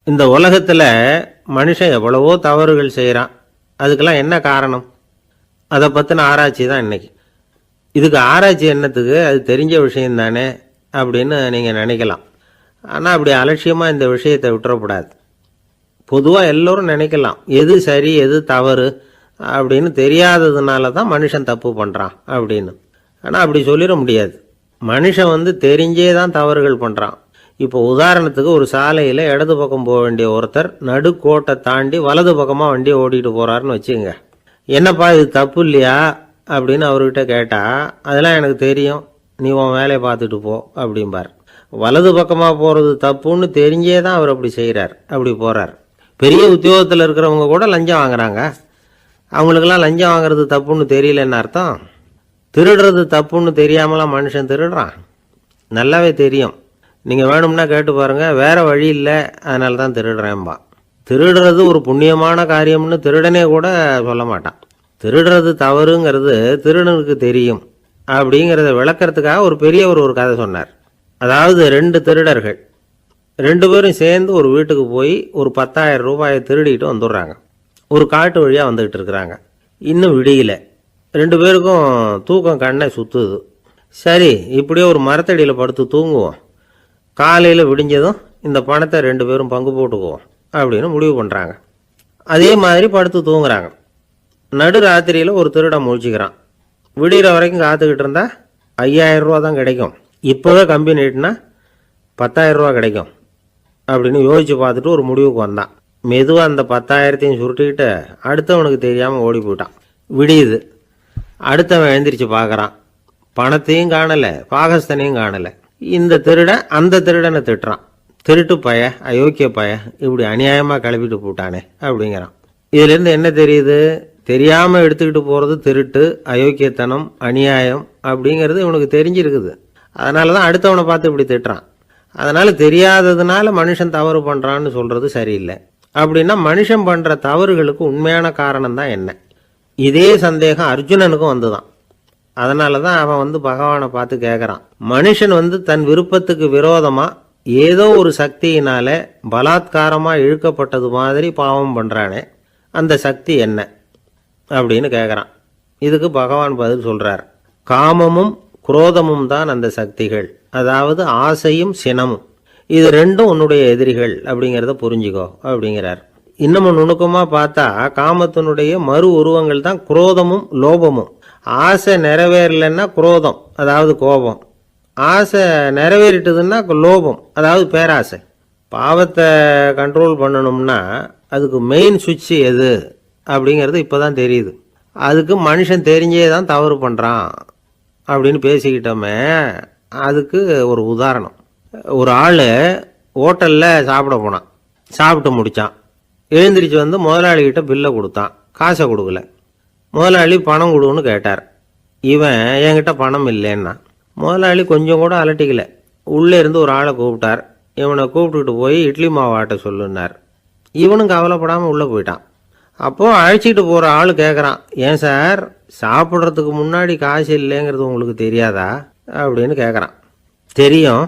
இந்த உலகத்தில் மனுஷன் எவ்வளவோ தவறுகள் செய்கிறான். அதுக்கெல்லாம் என்ன காரணம்? அதை பற்றின ஆராய்ச்சி தான் இன்னைக்கு. இதுக்கு ஆராய்ச்சி என்னத்துக்கு? அது தெரிஞ்ச விஷயம் தானே அப்படின்னு நீங்கள் நினைக்கலாம். ஆனால் அப்படி அலட்சியமாக இந்த விஷயத்தை விட்டுறக்கூடாது. பொதுவாக எல்லோரும் நினைக்கலாம் எது சரி எது தவறு அப்படின்னு தெரியாததுனால தான் மனுஷன் தப்பு பண்ணுறான் அப்படின்னு. ஆனால் அப்படி சொல்லிட முடியாது. மனுஷன் தெரிஞ்சே தான் தவறுகள் பண்ணுறான். இப்போ உதாரணத்துக்கு ஒரு சாலையில் இடது பக்கம் போக வேண்டிய ஒருத்தர் நடுக்கோட்டை தாண்டி வலது பக்கமாக வண்டியை ஓட்டிகிட்டு போகிறாருன்னு வச்சுங்க. என்னப்பா இது தப்பு இல்லையா அப்படின்னு அவர்கிட்ட கேட்டால், அதெல்லாம் எனக்கு தெரியும், நீ உன் வேலையை பார்த்துட்டு போ அப்படிம்பார். வலது பக்கமாக போகிறது தப்புன்னு தெரிஞ்சே தான் அவர் அப்படி செய்கிறார், அப்படி போகிறார். பெரிய உத்தியோகத்தில் இருக்கிறவங்க கூட லஞ்சம் வாங்குறாங்க. அவங்களுக்கெல்லாம் லஞ்சம் வாங்குறது தப்புன்னு தெரியலன்னு அர்த்தம். திருடுறது தப்புன்னு தெரியாமலாம் மனுஷன் திருடுறான். நல்லாவே தெரியும். நீங்கள் வேணும்னா கேட்டு பாருங்கள், வேறு வழி இல்லை அதனால தான் திருடுறேன்பா. திருடுறது ஒரு புண்ணியமான காரியம்னு திருடனே கூட சொல்ல மாட்டான். திருடுறது தவறுங்கிறது திருடனுக்கு தெரியும் அப்படிங்கிறத விளக்கிறதுக்காக ஒரு பெரியவர் ஒரு கதை சொன்னார். அதாவது 2 திருடர்கள் 2 பேரும் சேர்ந்து ஒரு வீட்டுக்கு போய் ஒரு 10,000 ரூபாயை திருடிட்டு வந்துடுறாங்க. ஒரு காட்டு வழியாக வந்துக்கிட்டு இருக்கிறாங்க. இன்னும் விடியல. 2 பேருக்கும் தூக்கம் கண்ணை சுற்றுது. சரி, இப்படியே ஒரு மரத்தடியில் படுத்து தூங்குவோம், காலையில் விடிஞ்சதும் இந்த பணத்தை 2 பேரும் பங்கு போட்டுக்குவோம் அப்படின்னு முடிவு பண்ணுறாங்க. அதே மாதிரி படுத்து தூங்குறாங்க. நடு ராத்திரியில் ஒரு திருடன் முழிச்சிக்கிறான். விடிகிற வரைக்கும் காத்துக்கிட்டு இருந்தால் 5,000 ரூபா தான் கிடைக்கும், இப்போவே கம்பி நீட்டினா 10,000 ரூபா கிடைக்கும் அப்படின்னு யோசித்து பார்த்துட்டு ஒரு முடிவுக்கு வந்தான். மெதுவாக அந்த 10,000த்தையும் சுருட்டிக்கிட்டு அடுத்தவனுக்கு தெரியாமல் ஓடி போயிட்டான். விடியுது. அடுத்தவன் எழுந்திரிச்சு பார்க்குறான். பணத்தையும் காணலை, பாகஸ்தனையும் காணலை. இந்த திருடன் அந்த திருடனை திட்டுறான். திருட்டு பய, அயோக்கிய பய, இப்படி அநியாயமாக கிளப்பிட்டு போட்டானே அப்படிங்கிறான். இதுலேருந்து என்ன தெரியுது? தெரியாமல் எடுத்துக்கிட்டு போகிறது திருட்டு, அயோக்கியத்தனம், அநியாயம் அப்படிங்கிறது இவனுக்கு தெரிஞ்சிருக்குது. அதனால தான் அடுத்தவனை பார்த்து இப்படி திட்டுறான். அதனால் தெரியாததுனால மனுஷன் தவறு பண்ணுறான்னு சொல்கிறது சரியில்லை. அப்படின்னா மனுஷன் பண்ணுற தவறுகளுக்கு உண்மையான காரணம் தான் என்ன? இதே சந்தேகம் அர்ஜுனனுக்கும் வந்துதான். அதனால தான் அவன் பகவானை பார்த்து கேட்குறான். மனுஷன் தன் விருப்பத்துக்கு விரோதமாக ஏதோ ஒரு சக்தியினால பலாத்காரமாக இழுக்கப்பட்டது மாதிரி பாவம் பண்ணுறானே, அந்த சக்தி என்ன அப்படின்னு கேட்குறான். இதுக்கு பகவான் பதில் சொல்கிறார். காமமும் குரோதமும் தான் அந்த சக்திகள், அதாவது ஆசையும் சினமும். இது 2ம் உன்னுடைய எதிரிகள் அப்படிங்கிறத புரிஞ்சுக்கோ அப்படிங்கிறார். இன்னமும் நுணுக்கமாக பார்த்தா காமத்தினுடைய மறு உருவங்கள் தான் குரோதமும் லோபமும். ஆசை நிறைவேறலைன்னா குரோதம், அதாவது கோபம். ஆசை நிறைவேறிட்டதுன்னா லோபம், அதாவது பேராசை. பாவத்தை கண்ட்ரோல் பண்ணணும்னா அதுக்கு மெயின் சுவிட்ச் எது அப்படிங்கிறது இப்போ தான் தெரியுது. அதுக்கு மனுஷன் தெரிஞ்சே தான் தவறு பண்ணுறான் அப்படின்னு பேசிக்கிட்டோமே. அதுக்கு ஒரு உதாரணம். ஒரு ஆள் ஹோட்டலில் சாப்பிட போனான். சாப்பிட்டு முடித்தான். எழுந்திரிச்சு முதலாளிகிட்ட பில்லை கொடுத்தான். காசை கொடுக்கல. முதலாளி பணம் கொடுன்னு கேட்டார். இவன் என்கிட்ட பணம் இல்லைன்னா. முதலாளி கொஞ்சம் கூட அலட்டிக்கல. உள்ளே இருந்து ஒரு ஆளை கூப்பிட்டார். இவனை கூப்பிட்டுக்கிட்டு போய் இட்லி மாவு ஆட்ட சொல்லுன்னார். இவனும் கவலைப்படாமல் உள்ளே போயிட்டான். அப்போது அழைச்சிக்கிட்டு போகிற ஆள் கேட்குறான், ஏன் சார் சாப்பிட்றதுக்கு முன்னாடி காசு இல்லைங்கிறது உங்களுக்கு தெரியாதா அப்படின்னு கேட்குறான். தெரியும்,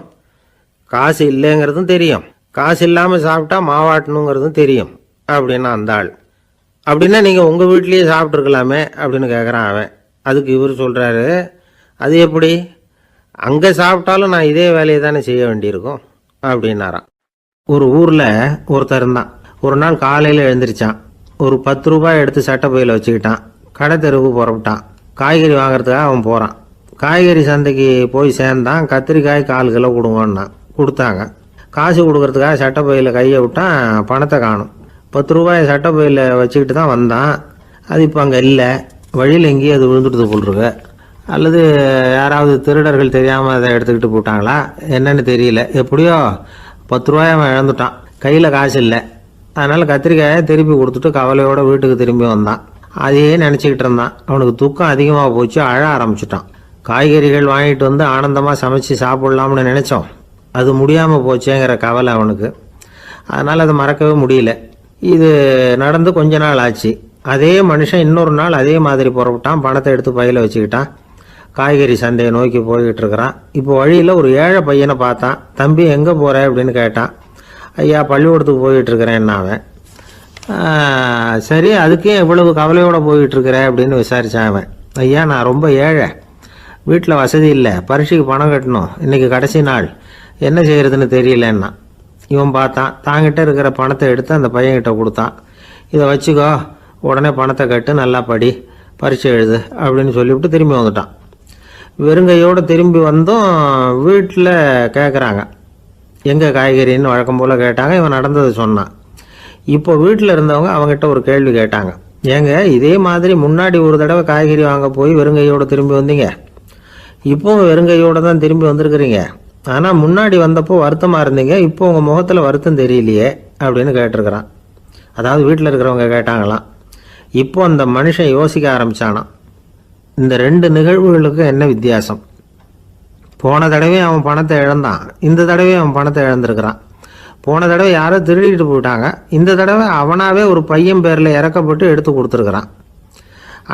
காசு இல்லைங்கிறதும் தெரியும், காசு இல்லாமல் சாப்பிட்டா மாவாட்டணுங்கிறதும் தெரியும் அப்படின்னா அந்த ஆள். அப்படின்னா நீங்கள் உங்கள் வீட்லேயே சாப்பிட்ருக்கலாமே அப்படின்னு கேட்குறான் அவன். அதுக்கு இவர் சொல்கிறாரு, அது எப்படி? அங்கே சாப்பிட்டாலும் நான் இதே வேலையை தானே செய்ய வேண்டியிருக்கும் அப்படின்னாரான். ஒரு ஊரில் ஒருத்தர் இருந்தான். ஒரு நாள் காலையில் எழுந்திரிச்சான். ஒரு 10 ரூபாய் எடுத்து சட்டை பையில் வச்சுக்கிட்டான். கடை தெருவுக்கு புறப்பட்டான். காய்கறி வாங்குறதுக்காக அவன் போகிறான். காய்கறி சந்தைக்கு போய் சேர்ந்தான். கத்திரிக்காய் 4 கிலோ கொடுங்கன்னா கொடுத்தாங்க. காசு கொடுக்கறதுக்காக சட்டை பையில் கையை விட்டான். பணத்தை காணும். 10 ரூபாயை சட்டை பையில் வச்சுக்கிட்டு தான் வந்தான். அது இப்போ அங்கே இல்லை. வழியில் எங்கேயும் அது விழுந்துட்டு போட்டிருக்கு. அல்லது யாராவது திருடர்கள் தெரியாமல் அதை எடுத்துக்கிட்டு போட்டாங்களா என்னன்னு தெரியல. எப்படியோ 10 ரூபாயை அவன் இழந்துட்டான். கையில் காசு இல்லை. அதனால் கத்திரிக்காயை திருப்பி கொடுத்துட்டு கவலையோடு வீட்டுக்கு திரும்பி வந்தான். அதையே நினச்சிக்கிட்டு இருந்தான். அவனுக்கு தூக்கம் அதிகமாக போச்சு. அழ ஆரம்பிச்சிட்டான். காய்கறிகள் வாங்கிட்டு ஆனந்தமாக சமைச்சு சாப்பிட்லாம்னு நினச்சோம். அது முடியாமல் போச்சேங்கிற கவலை அவனுக்கு. அதனால் அதை மறக்கவே முடியல. இது நடந்து கொஞ்ச நாள் ஆச்சு. அதே மனுஷன் இன்னொரு நாள் அதே மாதிரி புறப்பட்டான். பணத்தை எடுத்து பையில் வச்சுக்கிட்டான். காய்கறி சந்தையை நோக்கி போய்கிட்டு இருக்கிறான். இப்போ வழியில் ஒரு ஏழை பையனை பார்த்தான். தம்பி எங்கே போகிற அப்படின்னு கேட்டான். ஐயா பள்ளிக்கூடத்துக்கு போயிட்டுருக்கிறேன் அவன். சரி, அதுக்கே இவ்வளவு கவலையோடு போயிட்டுருக்கிற அப்படின்னு விசாரித்தான் அவன். ஐயா நான் ரொம்ப ஏழை, வீட்டில் வசதி இல்லை, பரீட்சைக்கு பணம் கட்டணும், இன்றைக்கி கடைசி நாள், என்ன செய்கிறதுன்னு தெரியலன்னா. இவன் பார்த்தான், தாங்கிட்ட இருக்கிற பணத்தை எடுத்து அந்த பையன்கிட்ட கொடுத்தான். இதை வச்சுக்கோ, உடனே பணத்தை கட்டு, நல்லா படி, பரீட்சை எழுது அப்படின்னு சொல்லிவிட்டு திரும்பி வந்துட்டான். வெறுங்கையோடு திரும்பி வந்தும் வீட்டில் கேட்குறாங்க எங்கே காய்கறின்னு வழக்கம் போல் கேட்டாங்க. இவன் நடந்ததை சொன்னான். இப்போ வீட்டில் இருந்தவங்க அவங்ககிட்ட ஒரு கேள்வி கேட்டாங்க. ஏங்க இதே மாதிரி முன்னாடி ஒரு தடவை காய்கறி வாங்க போய் வெறுங்கையோடு திரும்பி வந்தீங்க, இப்போவும் வெறுங்கையோடு தான் திரும்பி வந்திருக்கிறீங்க, ஆனால் முன்னாடி வந்தப்போ வருத்தமாக இருந்தீங்க, இப்போ உங்கள் முகத்தில் வருத்தம் தெரியலையே அப்படின்னு கேட்டிருக்கிறான். அதாவது வீட்டில் இருக்கிறவங்க கேட்டாங்களாம். இப்போ அந்த மனுஷன் யோசிக்க ஆரம்பித்தானான், இந்த ரெண்டு நிகழ்வுகளுக்கு என்ன வித்தியாசம்? போன தடவை அவன் பணத்தை இழந்தான், இந்த தடவை அவன் பணத்தை இழந்திருக்கிறான். போன தடவை யாரோ திருடிட்டு போயிட்டாங்க, இந்த தடவை அவனாவே ஒரு பையன் பேரில் இறக்கப்பட்டு எடுத்து கொடுத்துருக்குறான்.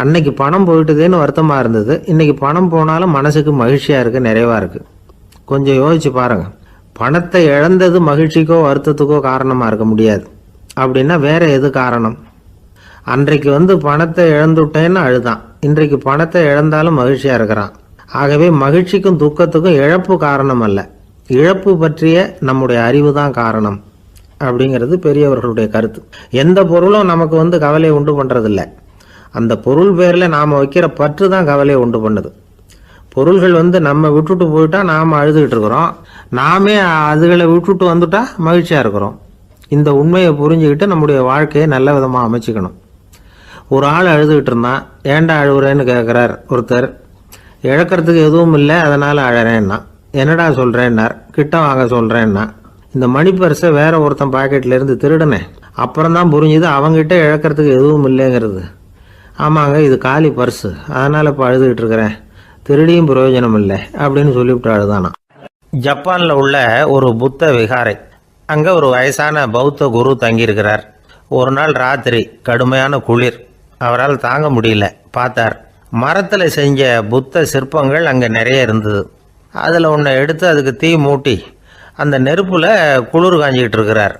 அன்னைக்கு பணம் போயிட்டுதேன்னு வருத்தமாக இருந்தது, இன்றைக்கி பணம் போனாலும் மனசுக்கு மகிழ்ச்சியாக இருக்குது, நிறைவாக இருக்குது. கொஞ்சம் யோசிச்சு பாருங்கள். பணத்தை இழந்தது மகிழ்ச்சிக்கோ வருத்தத்துக்கோ காரணமாக இருக்க முடியாது. அப்படின்னா வேற எது காரணம்? அன்றைக்கு பணத்தை இழந்துட்டேன்னு அழுதான், இன்றைக்கு பணத்தை இழந்தாலும் மகிழ்ச்சியாக இருக்கிறான். ஆகவே மகிழ்ச்சிக்கும் துக்கத்துக்கும் இழப்பு காரணம் அல்ல, இழப்பு பற்றிய நம்முடைய அறிவு தான் காரணம் அப்படிங்கிறது பெரியவர்களுடைய கருத்து. எந்த பொருளும் நமக்கு கவலையை உண்டு பண்ணுறதில்ல, அந்த பொருள் பேரில் நாம் வைக்கிற பற்று தான் கவலையை உண்டு பண்ணுது. பொருள்கள் நம்ம விட்டுட்டு போயிட்டா நாம் அழுதுகிட்டு இருக்கிறோம், நாமே அதுகளை விட்டுட்டு வந்துட்டா மகிழ்ச்சியாக இருக்கிறோம். இந்த உண்மையை புரிஞ்சுக்கிட்டு நம்முடைய வாழ்க்கையை நல்ல விதமாக அமைச்சிக்கணும். ஒரு ஆள் அழுதுகிட்டு இருந்தான், ஏன்டா அழுகுறேன்னு கேட்குறார் ஒருத்தர். இழக்கிறதுக்கு எதுவும் இல்லை அதனால் அழறேன்னா. என்னடா சொல்கிறேன்னார். கிட்ட வாங்க சொல்கிறேன்னா. இந்த மணி பர்ஸை வேற ஒருத்தன் பாக்கெட்லேருந்து திருடினேன், அப்புறம் தான் புரிஞ்சுது அவங்ககிட்ட இழக்கிறதுக்கு எதுவும் இல்லைங்கிறது. ஆமாங்க இது காலி பர்ஸு, அதனால் இப்போ அழுதுகிட்டு இருக்கிறேன், திருடியும் பிரயோஜனம் இல்லை அப்படின்னு சொல்லிவிட்டு அழுதானா. ஜப்பானில் உள்ள ஒரு புத்த விகாரை, அங்கே ஒரு வயசான பௌத்த குரு தங்கியிருக்கிறார். ஒரு நாள் ராத்திரி கடுமையான குளிர், அவரால் தாங்க முடியல. பார்த்தார், மரத்தில் செஞ்ச புத்த சிற்பங்கள் அங்கே நிறைய இருந்தது. அதில் ஒன்றை எடுத்து அதுக்கு தீ மூட்டி அந்த நெருப்பில் குளிர் காஞ்சிக்கிட்டு இருக்கிறார்.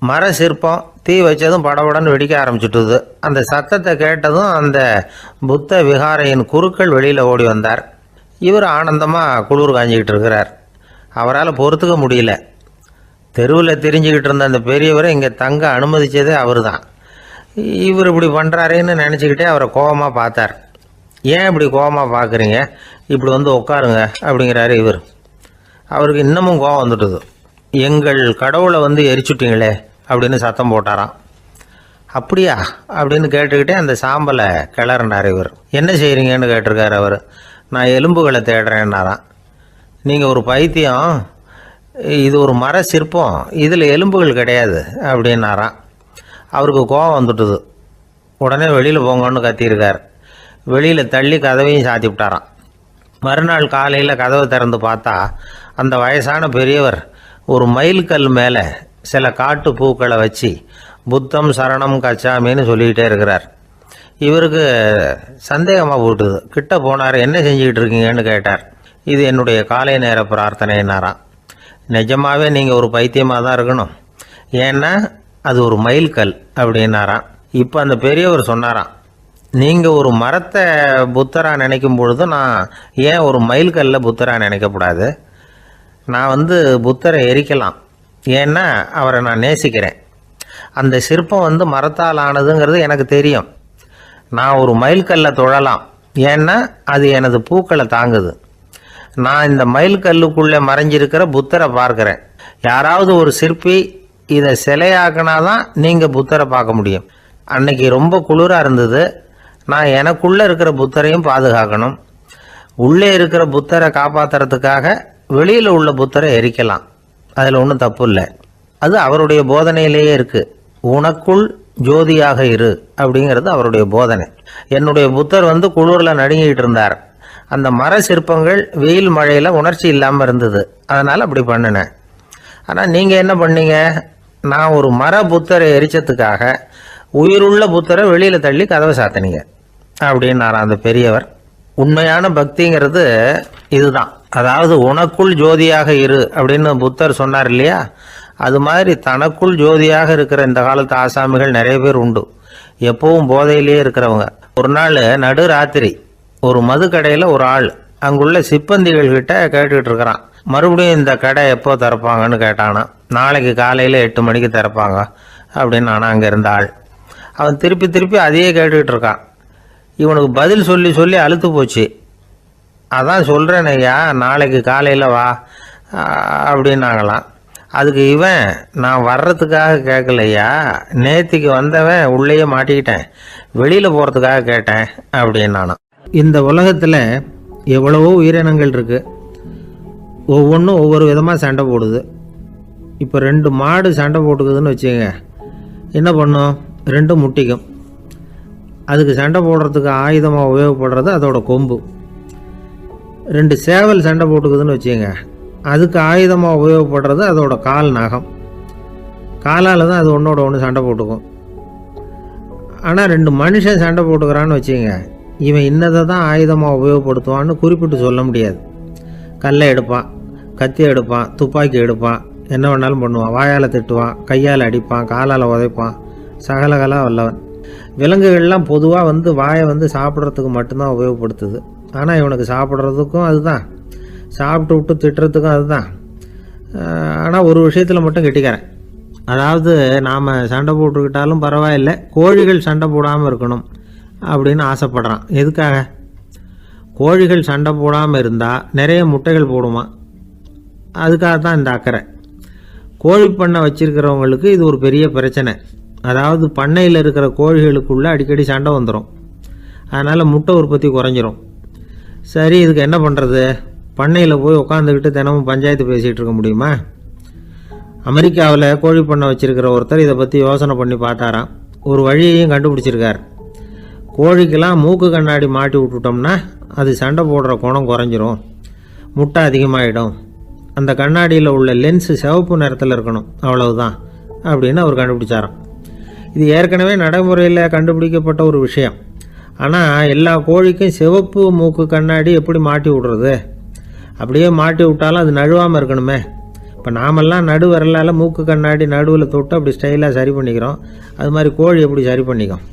மர சிற்பம் தீ வச்சதும் படபடன்னு வெடிக்க ஆரம்பிச்சுட்டுது. அந்த சத்தத்தை கேட்டதும் அந்த புத்த விகாரையின் குருக்கள் வெளியில் ஓடி வந்தார். இவர் ஆனந்தமாக குளிர் காஞ்சிக்கிட்டு இருக்கிறார். அவரால் பொறுத்துக்க முடியல. தெருவில் தெரிஞ்சுக்கிட்டு இருந்த அந்த பெரியவரை இங்கே தங்க அனுமதித்ததே அவர் தான். இவர் இப்படி பண்ணுறாருன்னு நினச்சிக்கிட்டே அவரை கோபமாக பார்த்தார். ஏன் இப்படி கோபமாக பார்க்குறீங்க, இப்படி உட்காருங்க அப்படிங்கிறாரு இவர். அவருக்கு இன்னமும் கோபம் வந்துட்டுது. எங்கள் கடவுளை எரிச்சுட்டிங்களே அப்படின்னு சத்தம் போட்டாராம். அப்படியா அப்படின்னு கேட்டுக்கிட்டே அந்த சாம்பலை கிளறினார் இவர். என்ன செய்கிறீங்கன்னு கேட்டிருக்காரு அவர். நான் எலும்புகளை தேடுறேன்னாராம். நீங்கள் ஒரு பைத்தியம், இது ஒரு மர சிற்பம், இதில் எலும்புகள் கிடையாது அப்படின்னாராம். அவருக்கு கோபம் வந்துட்டுது. உடனே வெளியில் போங்கன்னு கத்தியிருக்கார். வெளியில் தள்ளி கதவையும் சாத்தி விட்டாராம். மறுநாள் காலையில் கதவை திறந்து பார்த்தா அந்த வயசான பெரியவர் ஒரு மயில்கல் மேலே சில காட்டு பூக்களை வச்சு புத்தம் சரணம் கச்சாமின்னு சொல்லிக்கிட்டே இருக்கிறார். இவருக்கு சந்தேகமாக போட்டுது. கிட்ட போனார். என்ன செஞ்சுக்கிட்டு இருக்கீங்கன்னு கேட்டார். இது என்னுடைய காலை நேர பிரார்த்தனைன்னாராம். நிஜமாகவே நீங்கள் ஒரு பைத்தியமாக தான் இருக்கணும், ஏன்னா அது ஒரு மயில்கல் அப்படின்னாராம். இப்போ அந்த பெரியவர் சொன்னாராம், நீங்கள் ஒரு மரத்தை புத்தராக நினைக்கும் பொழுது நான் ஏன் ஒரு மயில்கல்ல புத்தராக நினைக்கக்கூடாது? நான் புத்தரை எரிக்கலாம், ஏன்னா அவரை நான் நேசிக்கிறேன். அந்த சிற்பம் மரத்தால் ஆனதுங்கிறது எனக்கு தெரியும். நான் ஒரு மயில்கல்லை தொழலாம், ஏன்னா அது எனது பூக்களை தாங்குது. நான் இந்த மயில்கல்லுக்குள்ளே மறைஞ்சிருக்கிற புத்தரை பார்க்குறேன். யாராவது ஒரு சிற்பி இதை சிலையாக்கினாதான் நீங்கள் புத்தரை பார்க்க முடியும். அன்னைக்கு ரொம்ப குளிராக இருந்தது. நான் எனக்குள்ளே இருக்கிற புத்தரையும் பாதுகாக்கணும். உள்ளே இருக்கிற புத்தரை காப்பாற்றுறதுக்காக வெளியில் உள்ள புத்தரை எரிக்கலாம், அதில் ஒன்றும் தப்பு இல்லை. அது அவருடைய போதனையிலேயே இருக்குது. உனக்குள் ஜோதியாக இரு அப்படிங்கிறது அவருடைய போதனை. என்னுடைய புத்தர் குளிரில் நடுங்கிட்டு இருந்தார். அந்த மர சிற்பங்கள் வெயில் மழையில் உணர்ச்சி இல்லாமல் இருந்தது, அதனால் அப்படி பண்ணினேன். ஆனால் நீங்கள் என்ன பண்ணீங்க? நான் ஒரு மர புத்தரை எரிச்சதுக்காக உயிருள்ள புத்தரை வெளியில் தள்ளி கதவை சாத்தினீங்க அப்படின்னாராம் அந்த பெரியவர். உண்மையான பக்திங்கிறது இதுதான். அதாவது உனக்குள் ஜோதியாக இரு அப்படின்னு புத்தர் சொன்னார் இல்லையா, அது மாதிரி தனக்குள் ஜோதியாக இருக்கிற இந்த காலத்து ஆசாமிகள் நிறைய பேர் உண்டு. எப்பவும் போதையிலேயே இருக்கிறவங்க. ஒரு நாள் நடு ராத்திரி ஒரு மது கடையில் ஒரு ஆள் அங்குள்ள சிப்பந்திகள் கிட்ட கேட்டுக்கிட்டு இருக்கிறான். மறுபடியும் இந்த கடை எப்போ திறப்பாங்கன்னு கேட்டானா. நாளைக்கு காலையில் 8 மணிக்கு திறப்பாங்க அப்படின்னு நானும் அங்கே இருந்த ஆள். அவன் திருப்பி திருப்பி அதையே கேட்டுக்கிட்டு இருக்கான். இவனுக்கு பதில் சொல்லி சொல்லி அழுத்து போச்சு. அதான் சொல்கிறேன் ஐயா, நாளைக்கு காலையில் வா அப்படின்னாங்களாம். அதுக்கு இவன், நான் வர்றதுக்காக கேட்கலையா, நேத்திக்கு வந்தவன் உள்ளேயே மாட்டிக்கிட்டேன், வெளியில் போகிறதுக்காக கேட்டேன் அப்படின்னு நானும். இந்த உலகத்தில் எவ்வளவோ உயிரினங்கள் இருக்குது. ஒவ்வொன்றும் ஒவ்வொரு விதமாக சண்டை போடுது. இப்போ 2 மாடு சண்டை போட்டுக்குதுன்னு வச்சுக்கோங்க. என்ன பண்ணும்? 2 முட்டிக்கும். அதுக்கு சண்டை போடுறதுக்கு ஆயுதமாக உபயோகப்படுறது அதோட கொம்பு. 2 சேவல் சண்டை போட்டுக்குதுன்னு வச்சுக்கோங்க. அதுக்கு ஆயுதமாக உபயோகப்படுறது அதோட கால் நகம். காலால் தான் அது ஒன்றோட ஒன்று சண்டை போட்டுக்கும். ஆனால் 2 மனுஷன் சண்டை போட்டுக்கிறான்னு வச்சுக்கோங்க. இவன் இன்னதை தான் ஆயுதமாக உபயோகப்படுத்துவான்னு குறிப்பிட்டு சொல்ல முடியாது. கல்லை எடுப்பான், கத்தி எடுப்பான், துப்பாக்கி எடுப்பான், என்ன வேணாலும் பண்ணுவான். வாயால் திட்டுவான், கையால் அடிப்பான், காலால் உதைப்பான், சகலகலாக வல்லவன். விலங்குகள்லாம் பொதுவாக வாயை சாப்பிட்றதுக்கு மட்டும்தான் உபயோகப்படுத்துது. ஆனால் இவனுக்கு சாப்பிட்றதுக்கும் அதுதான், சாப்பிட்டு விட்டு திட்டுறதுக்கும் அதுதான். ஆனால் ஒரு விஷயத்தில் மட்டும் கெட்டிக்கிறேன். அதாவது நாம் சண்டை போட்டுக்கிட்டாலும் பரவாயில்லை, கோழிகள் சண்டை போடாமல் இருக்கணும் அப்படின்னு ஆசைப்படுறான். எதுக்காக? கோழிகள் சண்டை போடாமல் இருந்தால் நிறைய முட்டைகள் போடுமா, அதுக்காக தான் இந்த அக்கறை. கோழி பண்ணை வச்சிருக்கிறவங்களுக்கு இது ஒரு பெரிய பிரச்சனை. அதாவது பண்ணையில் இருக்கிற கோழிகளுக்குள்ளே அடிக்கடி சண்டை வந்துடும். அதனால் முட்டை உற்பத்தி குறைஞ்சிரும். சரி, இதுக்கு என்ன பண்ணுறது? பண்ணையில் போய் உட்காந்துக்கிட்டு தினமும் பஞ்சாயத்து பேசிகிட்டு இருக்க முடியுமா? அமெரிக்காவில் கோழி பண்ணை வச்சிருக்கிற ஒருத்தர் இதை பற்றி யோசனை பண்ணி பார்த்தாராம். ஒரு வழியையும் கண்டுபிடிச்சிருக்கார். கோழிக்கெல்லாம் மூக்கு கண்ணாடி மாட்டி விட்டுட்டோம்னா அது சண்டை போடுற குணம் குறைஞ்சிரும், முட்டை அதிகமாகிடும். அந்த கண்ணாடியில் உள்ள லென்ஸு சிவப்பு நிறத்தில் இருக்கணும், அவ்வளவுதான் அப்படின்னு அவர் கண்டுபிடிச்சாராம். இது ஏற்கனவே நடைமுறையில் கண்டுபிடிக்கப்பட்ட ஒரு விஷயம். ஆனால் எல்லா கோழிக்கும் சிவப்பு மூக்கு கண்ணாடி எப்படி மாட்டி விடுறது? அப்படியே மாட்டி விட்டாலும் அது நழுவாமல் இருக்கணுமே. இப்போ நாமெல்லாம் நடு வரலால் மூக்கு கண்ணாடி நடுவில் தொட்டு அப்படி ஸ்டைலாக சரி பண்ணிக்கிறோம். அது மாதிரி கோழி எப்படி சரி பண்ணிக்கும்?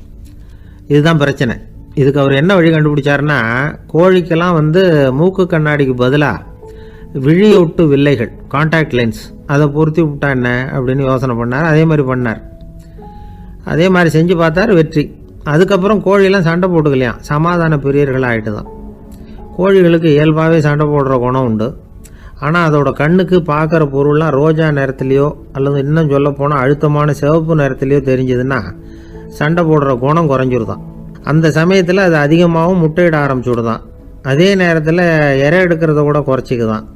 இதுதான் பிரச்சனை. இதுக்கு அவர் என்ன வழி கண்டுபிடிச்சாருன்னா, கோழிக்கெல்லாம் மூக்கு கண்ணாடிக்கு பதிலாக விழியொட்டு வில்லைகள், கான்டாக்ட் லென்ஸ், அதை பொருத்தி விட்டா என்ன அப்படின்னு யோசனை பண்ணார். அதே மாதிரி பண்ணார். அதே மாதிரி செஞ்சு பார்த்தார், வெற்றி. அதுக்கப்புறம் கோழியெல்லாம் சண்டை போட்டுக்கலையாம், சமாதான பிரியர்கள் ஆகிட்டு தான். கோழிகளுக்கு இயல்பாகவே சண்டை போடுற குணம் உண்டு. ஆனால் அதோட கண்ணுக்கு பார்க்குற பொருள்லாம் ரோஜா நிறத்துலையோ அல்லது இன்னும் சொல்ல போனால் அழுத்தமான சிவப்பு நிறத்துலையோ தெரிஞ்சதுன்னா சண்டை போடுற குணம் குறைஞ்சிருதான். அந்த சமயத்தில் அது அதிகமாகவும் முட்டையிட ஆரம்பிச்சுடுதான். அதே நேரத்தில் இறை எடுக்கிறத கூட குறைச்சிக்குதான்.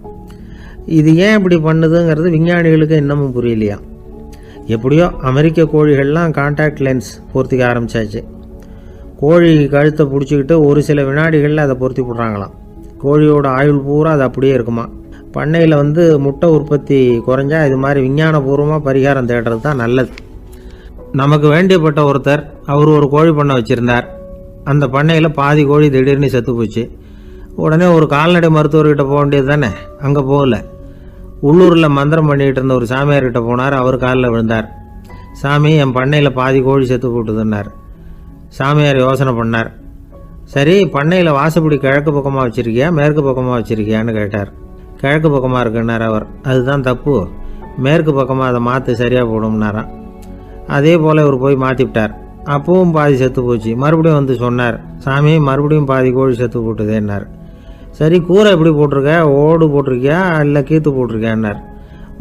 இது ஏன் இப்படி பண்ணுதுங்கிறது விஞ்ஞானிகளுக்கு இன்னமும் புரியலையா. எப்படியோ அமெரிக்க கோழிகள்லாம் கான்டாக்ட் லென்ஸ் பொருத்திக்க ஆரம்பித்தாச்சு. கோழி கழுத்தை பிடிச்சிக்கிட்டு ஒரு சில வினாடிகளில் அதை பொருத்தி போடுறாங்களாம். கோழியோட ஆயுள் பூரா அது அப்படியே இருக்குமா. பண்ணையில் முட்டை உற்பத்தி குறைஞ்சா இது மாதிரி விஞ்ஞானபூர்வமாக பரிகாரம் தேடுறது தான் நல்லது. நமக்கு வேண்டியப்பட்ட ஒருத்தர், அவர் ஒரு கோழி பண்ணை வச்சுருந்தார். அந்த பண்ணையில் பாதி கோழி திடீர்னு செத்து போச்சு. உடனே ஒரு கால்நடை மருத்துவர்கிட்ட போக வேண்டியது தானே. அங்கே போகல, உள்ளூரில் மந்திரம் பண்ணிகிட்டு இருந்த ஒரு சாமியார்கிட்ட போனார். அவர் காலில் விழுந்தார். சாமி, என் பண்ணையில் பாதி கோழி செத்து போட்டுதுன்னார். சாமியார் யோசனை பண்ணார். சரி, பண்ணையில் வாசப்படி கிழக்கு பக்கமாக வச்சுருக்கியா மேற்கு பக்கமாக வச்சுருக்கியான்னு கேட்டார். கிழக்கு பக்கமாக இருக்குன்னார் அவர். அதுதான் தப்பு, மேற்கு பக்கமாக அதை மாற்று, சரியாக போடும்னாராம். அதே போல் இவர் போய் மாற்றிவிட்டார். அப்பவும் பாதி செத்து போச்சு. மறுபடியும் சொன்னார், சாமி மறுபடியும் பாதி கோழி செத்து போட்டுதேன்னார். சரி, கூரை எப்படி போட்டிருக்க, ஓடு போட்டிருக்கியா இல்லை கீத்து போட்டிருக்கியான்னார்.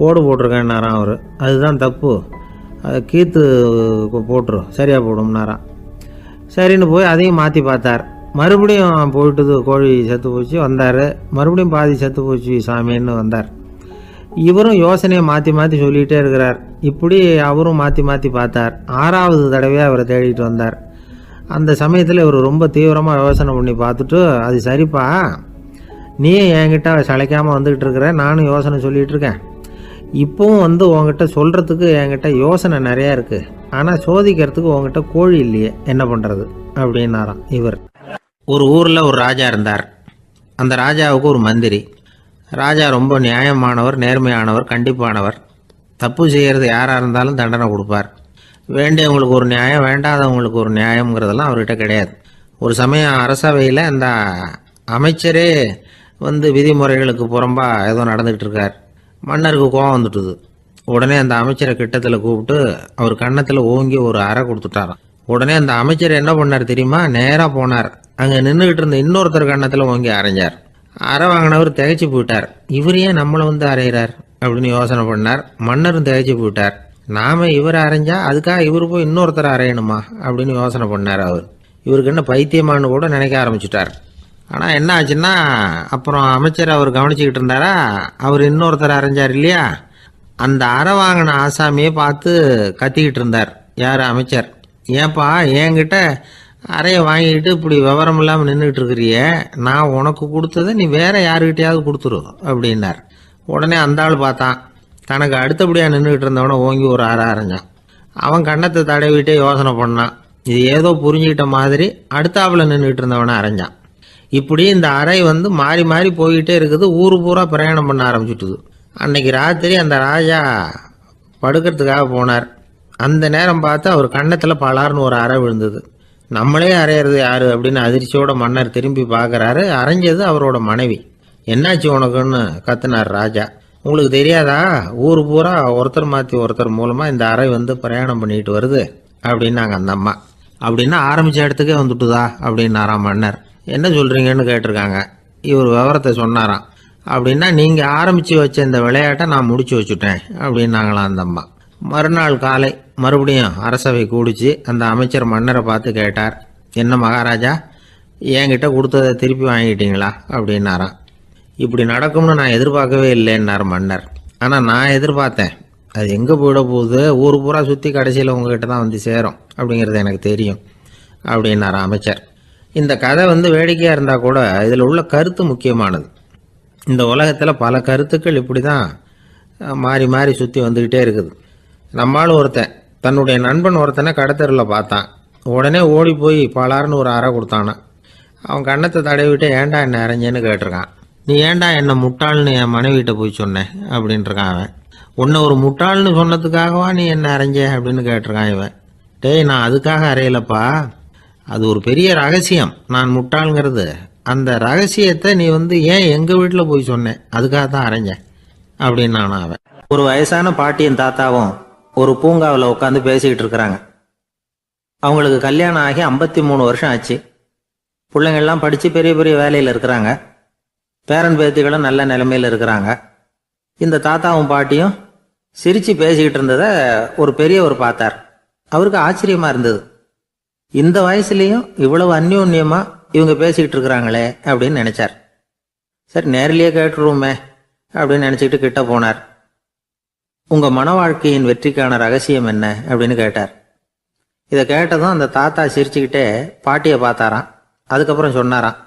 ஓடு போட்டிருக்கேன்னாராம் அவர். அதுதான் தப்பு, அதை கீத்து போட்டுரும், சரியாக போடும்னாராம். சரின்னு போய் அதையும் மாற்றி பார்த்தார். மறுபடியும் போயிட்டுது, கோழி செத்து போச்சு. வந்தார், மறுபடியும் பாதி செத்து போச்சு சாமின்னு வந்தார். இவரும் யோசனையை மாற்றி மாற்றி சொல்லிகிட்டே இருக்கிறார். இப்படி அவரும் மாற்றி மாற்றி பார்த்தார். 6வது தடவையாக அவரை தேடிட்டு வந்தார். அந்த சமயத்தில் இவர் ரொம்ப தீவிரமாக யோசனை பண்ணி பார்த்துட்டு, அது சரிப்பா, நீ என்கிட்ட சளைக்காமல் வந்துக்கிட்டு இருக்கிற, நானும் யோசனை சொல்லிகிட்டு இருக்கேன். இப்போவும் உங்ககிட்ட சொல்கிறதுக்கு என்கிட்ட யோசனை நிறையா இருக்குது, ஆனால் சோதிக்கிறதுக்கு உங்ககிட்ட கோழி இல்லையே, என்ன பண்ணுறது அப்படின்னாராம் இவர். ஒரு ஊரில் ஒரு ராஜா இருந்தார். அந்த ராஜாவுக்கு ஒரு மந்திரி. ராஜா ரொம்ப நியாயமானவர், நேர்மையானவர், கண்டிப்பானவர். தப்பு செய்கிறது யாராக இருந்தாலும் தண்டனை கொடுப்பார். வேண்டியவங்களுக்கு ஒரு நியாயம், வேண்டாதவங்களுக்கு ஒரு நியாயங்கிறதெல்லாம் அவர்கிட்ட கிடையாது. ஒரு சமயம் அரசவையில் அந்த அமைச்சரே விதிமுறைகளுக்கு புறம்பா ஏதோ நடந்துகிட்டு இருக்கார். மன்னருக்கு கோபம் வந்துட்டுது. உடனே அந்த அமைச்சரை கிட்டத்தில் கூப்பிட்டு அவர் கன்னத்தில் ஓங்கி ஒரு அறை கொடுத்துட்டாராம். உடனே அந்த அமைச்சர் என்ன பண்ணார் தெரியுமா? நேராக போனார். அங்கே நின்றுக்கிட்டு இருந்த இன்னொருத்தர் கன்னத்தில் ஓங்கி அரைஞ்சார். அறை வாங்கினவர் திகைச்சு போயிட்டார். இவர் ஏன் நம்மளை அரைகிறார் அப்படின்னு யோசனை பண்ணார். மன்னரும் திகைச்சு போயிட்டார். நாம இவரை அரைஞ்சா அதுக்காக இவர் போய் இன்னொருத்தரை அரையணுமா அப்படின்னு யோசனை பண்ணார். இவருக்கு என்ன பைத்தியமானு கூட நினைக்க ஆரம்பிச்சுட்டார். ஆனால் என்ன ஆச்சுன்னா, அப்புறம் அமைச்சர் அவர் கவனிச்சுக்கிட்டு இருந்தாரா, அவர் இன்னொருத்தர் அரைஞ்சார் இல்லையா, அந்த அறை வாங்கின ஆசாமியை பார்த்து கத்திக்கிட்டு இருந்தார். யார்? அமைச்சர். ஏன்பா என்கிட்ட அறையை வாங்கிக்கிட்டு இப்படி விவரம் இல்லாமல் நின்றுக்கிட்டு இருக்கிறிய, நான் உனக்கு கொடுத்ததை நீ வேற யாருக்கிட்டையாவது கொடுத்துரு அப்படின்னார். உடனே அந்த ஆள் பார்த்தான், தனக்கு அடுத்தபடியாக நின்றுக்கிட்டு இருந்தவனை ஓங்கி ஒரு அறை அரைஞ்சான். அவன் கன்னத்தை தடவிட்டே யோசனை பண்ணான். இது ஏதோ புரிஞ்சுக்கிட்ட மாதிரி அடுத்தாப்புல நின்றுக்கிட்டு இருந்தவனை அரைஞ்சான். இப்படி இந்த அறை மாறி மாறி போய்கிட்டே இருக்குது. ஊரு பூரா பிரயாணம் பண்ண ஆரம்பிச்சுட்டுது. அன்னைக்கு ராத்திரி அந்த ராஜா படுக்கிறதுக்காக போனார். அந்த நேரம் பார்த்து அவர் கன்னத்தில் பலார்னு ஒரு அறை விழுந்தது. நம்மளே அரையிறது யாரு அப்படின்னு அதிர்ச்சியோட மன்னர் திரும்பி பார்க்குறாரு. அரைஞ்சது அவரோட மனைவி. என்னாச்சு உனக்குன்னு கத்துனார் ராஜா. உங்களுக்கு தெரியாதா, ஊர் பூரா ஒருத்தர் மாற்றி ஒருத்தர் மூலமாக இந்த அறை பிரயாணம் பண்ணிட்டு வருது அப்படின்னாங்க அந்த அம்மா. அப்படின்னா ஆரம்பித்த இடத்துக்கே வந்துட்டுதா அப்படின்னாராம் மன்னர். என்ன சொல்கிறீங்கன்னு கேட்டிருக்காங்க. இவர் விவரத்தை சொன்னாராம். அப்படின்னா நீங்கள் ஆரம்பித்து வச்ச இந்த விளையாட்டை நான் முடிச்சு வச்சுட்டேன் அப்படின்னாங்களாம் அந்த அம்மா. மறுநாள் காலை மறுபடியும் அரசவை கூடிச்சு. அந்த அமைச்சர் மன்னரை பார்த்து கேட்டார், என்ன மகாராஜா, என்கிட்ட கொடுத்ததை திருப்பி வாங்கிட்டீங்களா அப்படின்னாராம். இப்படி நடக்கும்னு நான் எதிர்பார்க்கவே இல்லைன்னார் மன்னர். ஆனால் நான் எதிர்பார்த்தேன். அது எங்கே போயிட போகுது, ஊர் பூரா சுற்றி கடைசியில் உங்ககிட்ட தான் சேரும் அப்படிங்கிறது எனக்கு தெரியும் அப்படின்னார் அமைச்சர். இந்த கதை வேடிக்கையாக இருந்தால் கூட இதில் உள்ள கருத்து முக்கியமானது. இந்த உலகத்தில் பல கருத்துக்கள் இப்படி தான் மாறி மாறி சுற்றி வந்துக்கிட்டே இருக்குது. நம்மால் ஒருத்தன் தன்னுடைய நண்பன் ஒருத்தனை கடத்தரில் பார்த்தான். உடனே ஓடி போய் பலார்னு ஒரு அறை கொடுத்தானான். அவன் கன்னத்தை தடவிட்டு ஏன்டா என்ன அரைஞ்சேன்னு கேட்டிருக்கான். நீ ஏன்டா என்ன முட்டாள்னு என் மனைவிட்ட போய் சொன்னேன் அப்படின்ட்டுருக்கான் அவன். உன்னை ஒரு முட்டாள்னு சொன்னதுக்காகவா நீ என்ன அரைஞ்ச அப்படின்னு கேட்டிருக்கான் இவன். டேய், நான் அதுக்காக அறையலப்பா, அது ஒரு பெரிய ரகசியம். நான் முட்டாளுங்கிறது அந்த ரகசியத்தை நீ ஏன் எங்கள் வீட்டில் போய் சொன்னேன், அதுக்காக தான் அரைஞ்சேன் அப்படின்னு நான் அவன். ஒரு வயசான பாட்டியின் தாத்தாவும் ஒரு பூங்காவில் உட்காந்து பேசிக்கிட்டு இருக்கிறாங்க. அவங்களுக்கு கல்யாணம் ஆகி 53 வருஷம் ஆச்சு. பிள்ளைங்கள்லாம் படித்து பெரிய பெரிய வேலையில் இருக்கிறாங்க. பேரன் பேத்திகளும் நல்ல நிலைமையில் இருக்கிறாங்க. இந்த தாத்தாவும் பாட்டியும் சிரித்து பேசிக்கிட்டு இருந்ததை ஒரு பெரியவர் பார்த்தார். அவருக்கு ஆச்சரியமாக இருந்தது. இந்த வயசுலேயும் இவ்வளவு அந்யோன்யமாக இவங்க பேசிக்கிட்டு இருக்கிறாங்களே அப்படின்னு நினச்சார். சரி, நேரிலேயே கேட்டுருவோமே அப்படின்னு நினச்சிக்கிட்டு கிட்ட போனார். உங்கள் மன வாழ்க்கையின் வெற்றிக்கான ரகசியம் என்ன அப்படின்னு கேட்டார். இதை கேட்டதும் அந்த தாத்தா சிரிச்சுக்கிட்டே பாட்டியை பார்த்தாராம். அதுக்கப்புறம் சொன்னாராம்,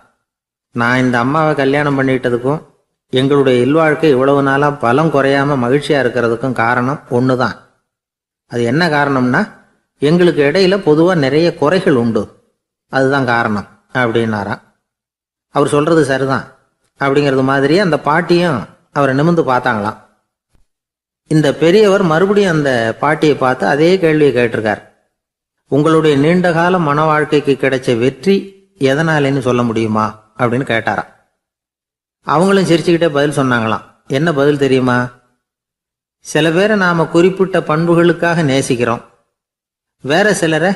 நான் இந்த அம்மாவை கல்யாணம் பண்ணிக்கிட்டதுக்கும் எங்களுடைய இல்வாழ்க்கை இவ்வளவு நாளாக பலம் குறையாமல் மகிழ்ச்சியாக இருக்கிறதுக்கும் காரணம் ஒன்று தான். அது என்ன காரணம்னா, எங்களுக்கு இடையில பொதுவாக நிறைய குறைகள் உண்டு, அதுதான் காரணம் அப்படின்னாராம். அவர் சொல்கிறது சரிதான் அப்படிங்கிறது மாதிரியே அந்த பாட்டியும் அவரை நிமிர்ந்து பார்த்தாங்களாம். இந்த பெரியவர் மறுபடியும் அந்த பாட்டியை பார்த்து அதே கேள்வியை கேட்டிருக்கார். உங்களுடைய நீண்டகால மன வாழ்க்கைக்கு கிடைச்ச வெற்றி எதனாலேன்னு சொல்ல முடியுமா அப்படின்னு கேட்டாராம். அவங்களும் சிரிச்சுக்கிட்டே பதில் சொன்னாங்களாம். என்ன பதில் தெரியுமா? சில பேரை நாம குறிப்பிட்ட பண்புகளுக்காக நேசிக்கிறோம், வேற சிலரை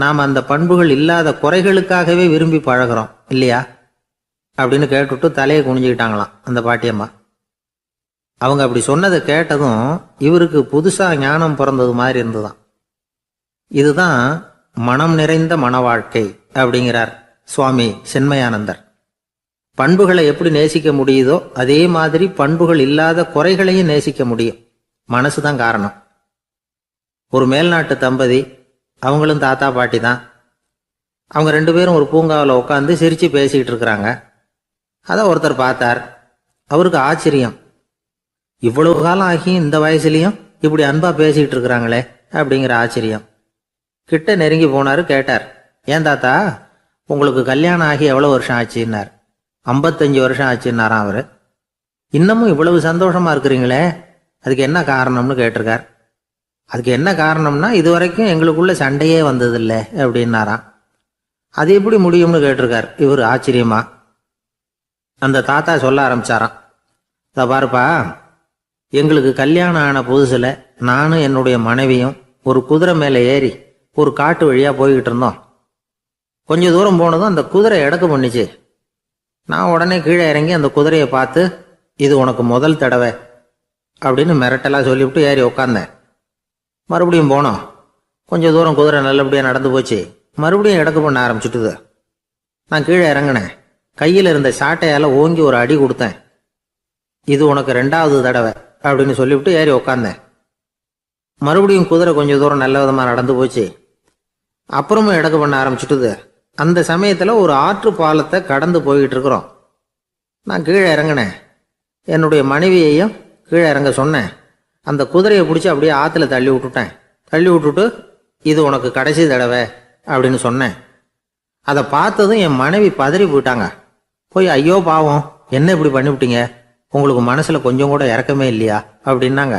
நாம் அந்த பண்புகள் இல்லாத குறைகளுக்காகவே விரும்பி பழகிறோம் இல்லையா அப்படின்னு கேட்டுவிட்டு தலையை குனிஞ்சுக்கிட்டாங்களாம் அந்த பாட்டியம்மா. அவங்க அப்படி சொன்னதை கேட்டதும் இவருக்கு புதுசாக ஞானம் பிறந்தது மாதிரி இருந்துதான். இதுதான் மனம் நிறைந்த மன வாழ்க்கை அப்படிங்கிறார் சுவாமி சென்மயானந்தர். பண்புகளை எப்படி நேசிக்க முடியுதோ அதே மாதிரி பண்புகள் இல்லாத குறைகளையும் நேசிக்க முடியும். மனசு தான் காரணம். ஒரு மேல்நாட்டு தம்பதி, அவங்களும் தாத்தா பாட்டி தான். அவங்க 2 பேரும் ஒரு பூங்காவில் உட்காந்து சிரித்து பேசிக்கிட்டு இருக்கிறாங்க. அதை ஒருத்தர் பார்த்தார். அவருக்கு ஆச்சரியம், இவ்வளவு காலம் ஆகி இந்த வயசுலேயும் இப்படி அன்பா பேசிக்கிட்டு இருக்கிறாங்களே அப்படிங்கிற ஆச்சரியம். கிட்ட நெருங்கி போனார். கேட்டார், ஏன் தாத்தா, உங்களுக்கு கல்யாணம் ஆகி எவ்வளோ வருஷம் ஆச்சுன்னார். 55 வருஷம் ஆச்சுன்னாராம் அவர். இன்னமும் இவ்வளவு சந்தோஷமா இருக்கிறீங்களே அதுக்கு என்ன காரணம்னு கேட்டிருக்கார். அதுக்கு என்ன காரணம்னா, இது வரைக்கும் எங்களுக்குள்ள சண்டையே வந்ததில்லை அப்படின்னாராம். அது எப்படி முடியும்னு கேட்டிருக்கார் இவர் ஆச்சரியமா. அந்த தாத்தா சொல்ல ஆரம்பிச்சாராம், இதை பாருப்பா, எங்களுக்கு கல்யாணம் ஆன புதுசில் நானும் என்னுடைய மனைவியும் ஒரு குதிரை மேலே ஏறி ஒரு காட்டு வழியாக போய்கிட்டு இருந்தோம். கொஞ்சம் தூரம் போனதும் அந்த குதிரை எடக்கு பண்ணிச்சு. நான் உடனே கீழே இறங்கி அந்த குதிரையை பார்த்து, இது உனக்கு முதல் தடவை அப்படின்னு மிரட்டலாக சொல்லிவிட்டு ஏறி உக்காந்தேன். மறுபடியும் போனோம். கொஞ்சம் தூரம் குதிரை நல்லபடியாக நடந்து போச்சு. மறுபடியும் எடக்கு பண்ண ஆரம்பிச்சுட்டுது. நான் கீழே இறங்கினேன். கையில் இருந்த சாட்டையால் ஓங்கி ஒரு அடி கொடுத்தேன். இது உனக்கு 2வது தடவை அப்படின்னு சொல்லிவிட்டு ஏறி உக்காந்தேன். மறுபடியும் குதிரை கொஞ்சம் தூரம் நல்ல விதமாக நடந்து போச்சு. அப்புறமும் எடக்கு பண்ண ஆரம்பிச்சுட்டுது. அந்த சமயத்தில் ஒரு ஆற்று பாலத்தை கடந்து போய்கிட்டு இருக்கிறோம். நான் கீழே இறங்கினேன். என்னுடைய மனைவியையும் கீழே இறங்க சொன்னேன். அந்த குதிரையை பிடிச்சி அப்படியே ஆற்றுல தள்ளி விட்டுட்டேன். தள்ளி விட்டுட்டு, இது உனக்கு கடைசி தடவை அப்படின்னு சொன்னேன். அதை பார்த்ததும் என் மனைவி பதறி போயிட்டாங்க. போய், ஐயோ பாவம், என்ன இப்படி பண்ணிவிட்டீங்க, உங்களுக்கு மனசில் கொஞ்சம் கூட இறக்கமே இல்லையா அப்படின்னாங்க.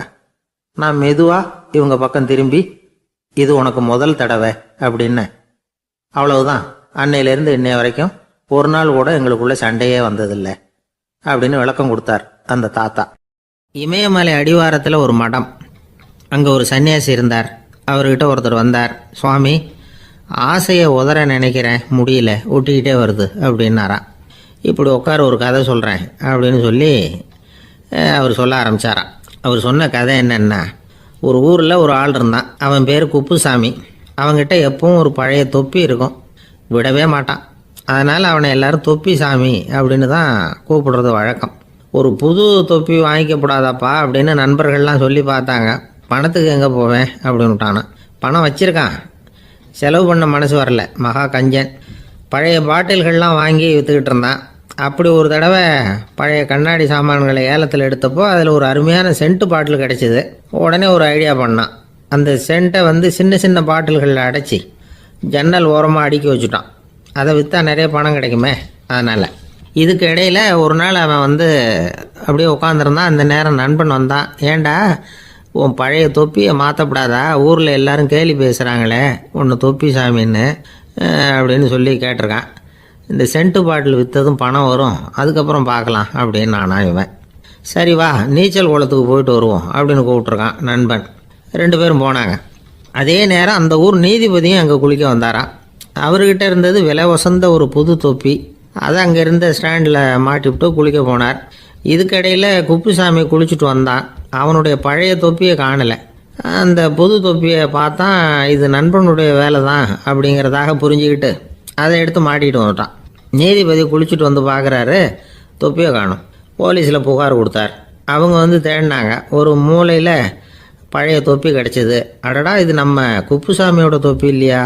நான் மெதுவாக இவங்க பக்கம் திரும்பி, இது உனக்கு முதல் தடவை அப்படின்னேன். அவ்வளவுதான். அன்னையிலேருந்து இன்னைய வரைக்கும் ஒரு நாள் கூட எங்களுக்குள்ள சண்டையே வந்ததில்லை அப்படின்னு விளக்கம் கொடுத்தார் அந்த தாத்தா. இமயமலை அடிவாரத்தில் ஒரு மடம். அங்கே ஒரு சன்னியாசி இருந்தார். அவர்கிட்ட ஒருத்தர் வந்தார். சுவாமி, ஆசையை உதற நினைக்கிறேன், முடியல, ஒட்டிக்கிட்டே வருது அப்படின்னாராம். இப்படி உட்கார, ஒரு கதை சொல்கிறேன் அப்படின்னு சொல்லி அவர் சொல்ல ஆரம்பித்தாராம். அவர் சொன்ன கதை என்னென்னா, ஒரு ஊரில் ஒரு ஆள் இருந்தான். அவன் பேர் குப்புசாமி. அவன்கிட்ட எப்பவும் ஒரு பழைய தொப்பி இருக்கும், விடவே மாட்டான். அதனால் அவனை எல்லாரும் தொப்பி சாமி அப்படின்னு தான் கூப்பிடுறது வழக்கம். ஒரு புது தொப்பி வாங்கிக்கப்படாதாப்பா அப்படின்னு நண்பர்கள்லாம் சொல்லி பார்த்தாங்க. பணத்துக்கு எங்கே போவேன் அப்படின்னு விட்டானா. பணம் வச்சுருக்கான், செலவு பண்ண மனசு வரல, மகா கஞ்சன். பழைய பாட்டில்கள்லாம் வாங்கி விற்றுக்கிட்டு இருந்தான். அப்படி ஒரு தடவை பழைய கண்ணாடி சாமான்களை ஏலத்தில் எடுத்தப்போ அதில் ஒரு அருமையான சென்ட்டு பாட்டில் கிடச்சிது. உடனே ஒரு ஐடியா பண்ணான். அந்த சென்ட்டை சின்ன சின்ன பாட்டில்களில் அடைச்சி ஜன்னல் ஓரமாக அடுக்கி வச்சுட்டான். அதை விற்றா நிறைய பணம் கிடைக்குமே, அதனால். இதுக்கு இடையில் ஒரு நாள் அவன் அப்படியே உட்காந்துருந்தான். அந்த நேரம் நண்பன் வந்தான். ஏண்டா, உன் பழைய தொப்பியை மாற்றப்படாதா, ஊரில் எல்லாரும் கேலி பேசுகிறாங்களே ஒன்று தொப்பி சாமின்னு அப்படின்னு சொல்லி கேட்டிருக்கான். இந்த சென்ட்டு பாட்டில் விற்றதும் பணம் வரும், அதுக்கப்புறம் பார்க்கலாம் அப்படின்னு நானா இவன். சரி வா, நீச்சல் குளத்துக்கு போயிட்டு வருவோம் அப்படின்னு கூப்பிட்ருக்கான் நண்பன். 2 பேரும் போனாங்க. அதே நேரம் அந்த ஊர் நீதிபதியும் அங்கே குளிக்க வந்தாராம். அவர்கிட்ட இருந்தது விலை வசந்த ஒரு புது தொப்பி. அதை அங்கே இருந்த ஸ்டாண்டில் மாட்டிவிட்டு குளிக்க போனார். இதுக்கிடையில் குப்புசாமி குளிச்சுட்டு வந்தான். அவனுடைய பழைய தொப்பியை காணலை. அந்த புது தொப்பியை பார்த்தா இது நண்பனுடைய வேலை தான் அப்படிங்கிறதாக புரிஞ்சுக்கிட்டு அதை எடுத்து மாட்டிகிட்டு வந்துட்டான். நீதிபதி குளிச்சுட்டு வந்து பார்க்குறாரு, தொப்பியை காணும். போலீஸில் புகார் கொடுத்தார். அவங்க தேடினாங்க. ஒரு மூலையில் பழைய தொப்பி கிடச்சிது. அடடா, இது நம்ம குப்புசாமியோட தொப்பி இல்லையா